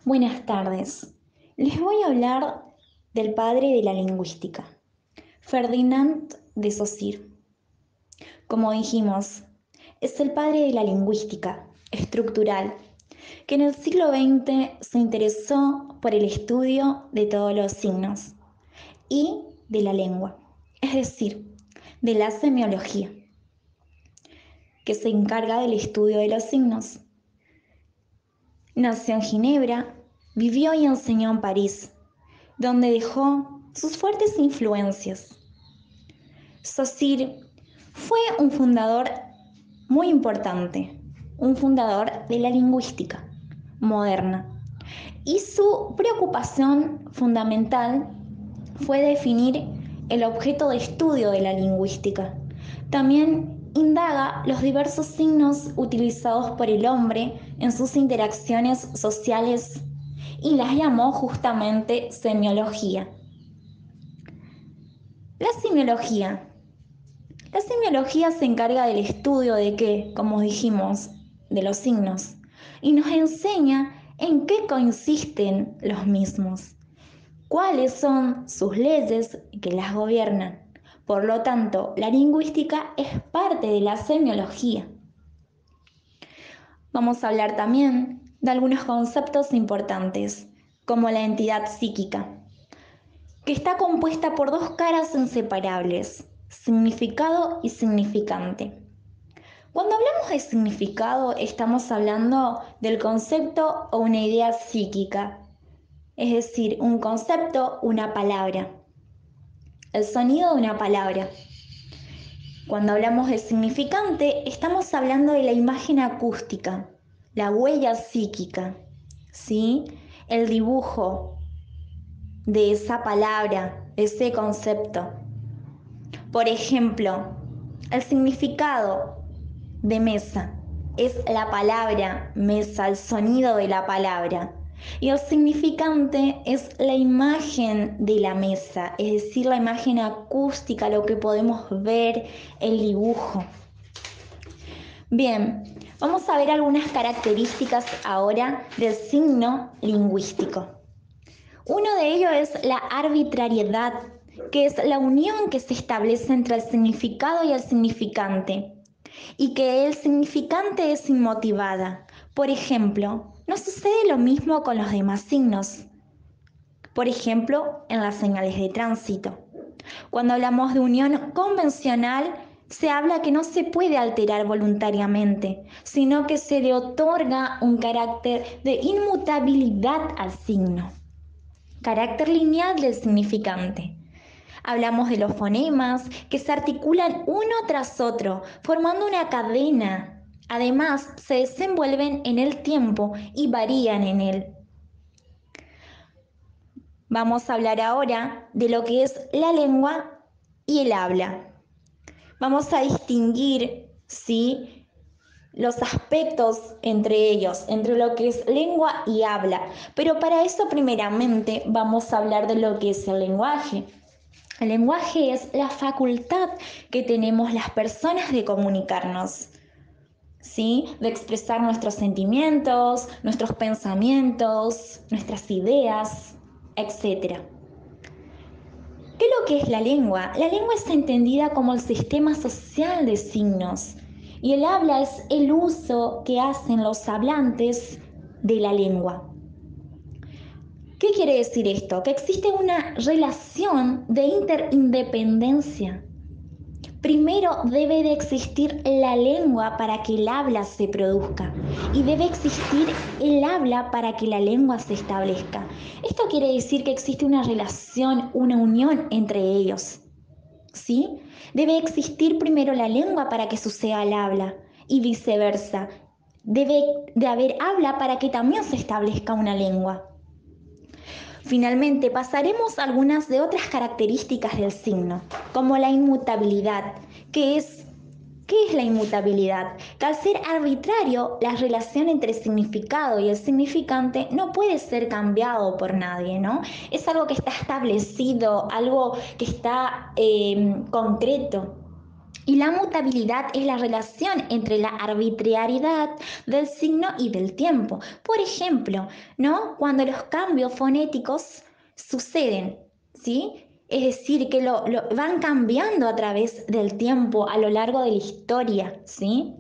Buenas tardes. Les voy a hablar del padre de la lingüística, Ferdinand de Saussure. Como dijimos, es el padre de la lingüística estructural, que en el siglo XX se interesó por el estudio de todos los signos y de la lengua, es decir, de la semiología, que se encarga del estudio de los signos. Nació en Ginebra, vivió y enseñó en París, donde dejó sus fuertes influencias. Saussure fue un fundador muy importante, un fundador de la lingüística moderna, y su preocupación fundamental fue definir el objeto de estudio de la lingüística. También indaga los diversos signos utilizados por el hombre en sus interacciones sociales y las llamó justamente semiología. La semiología. La semiología se encarga del estudio de qué, como dijimos, de los signos, y nos enseña en qué consisten los mismos, cuáles son sus leyes que las gobiernan. Por lo tanto, la lingüística es parte de la semiología. Vamos a hablar también de algunos conceptos importantes, como la entidad psíquica, que está compuesta por dos caras inseparables, significado y significante. Cuando hablamos de significado, estamos hablando del concepto o una idea psíquica, es decir, un concepto, una palabra, el sonido de una palabra. Cuando hablamos de significante, estamos hablando de la imagen acústica, la huella psíquica, ¿sí? El dibujo de esa palabra, de ese concepto. Por ejemplo, el significado de mesa es la palabra mesa, el sonido de la palabra. Y el significante es la imagen de la mesa, es decir, la imagen acústica, lo que podemos ver, el dibujo. Bien, vamos a ver algunas características ahora del signo lingüístico. Uno de ellos es la arbitrariedad, que es la unión que se establece entre el significado y el significante, y que el significante es inmotivada. Por ejemplo, no sucede lo mismo con los demás signos. Por ejemplo, en las señales de tránsito. Cuando hablamos de unión convencional, se habla que no se puede alterar voluntariamente, sino que se le otorga un carácter de inmutabilidad al signo. Carácter lineal del significante. Hablamos de los fonemas que se articulan uno tras otro, formando una cadena. Además, se desenvuelven en el tiempo y varían en él. Vamos a hablar ahora de lo que es la lengua y el habla. Vamos a distinguir, ¿sí?, los aspectos entre ellos, entre lo que es lengua y habla. Pero para eso, primeramente, vamos a hablar de lo que es el lenguaje. El lenguaje es la facultad que tenemos las personas de comunicarnos, ¿sí? De expresar nuestros sentimientos, nuestros pensamientos, nuestras ideas, etc. ¿Qué es lo que es la lengua? La lengua es entendida como el sistema social de signos y el habla es el uso que hacen los hablantes de la lengua. ¿Qué quiere decir esto? Que existe una relación de interindependencia. Primero debe de existir la lengua para que el habla se produzca y debe existir el habla para que la lengua se establezca. Esto quiere decir que existe una relación, una unión entre ellos, ¿sí? Debe existir primero la lengua para que suceda el habla y viceversa. Debe de haber habla para que también se establezca una lengua. Finalmente, pasaremos a algunas de otras características del signo, como la inmutabilidad. ¿Qué es la inmutabilidad? Que al ser arbitrario, la relación entre el significado y el significante no puede ser cambiado por nadie, ¿no? Es algo que está establecido, algo que está concreto. Y la mutabilidad es la relación entre la arbitrariedad del signo y del tiempo. Por ejemplo, ¿no? Cuando los cambios fonéticos suceden, ¿sí? Es decir, que lo van cambiando a través del tiempo, a lo largo de la historia, ¿sí?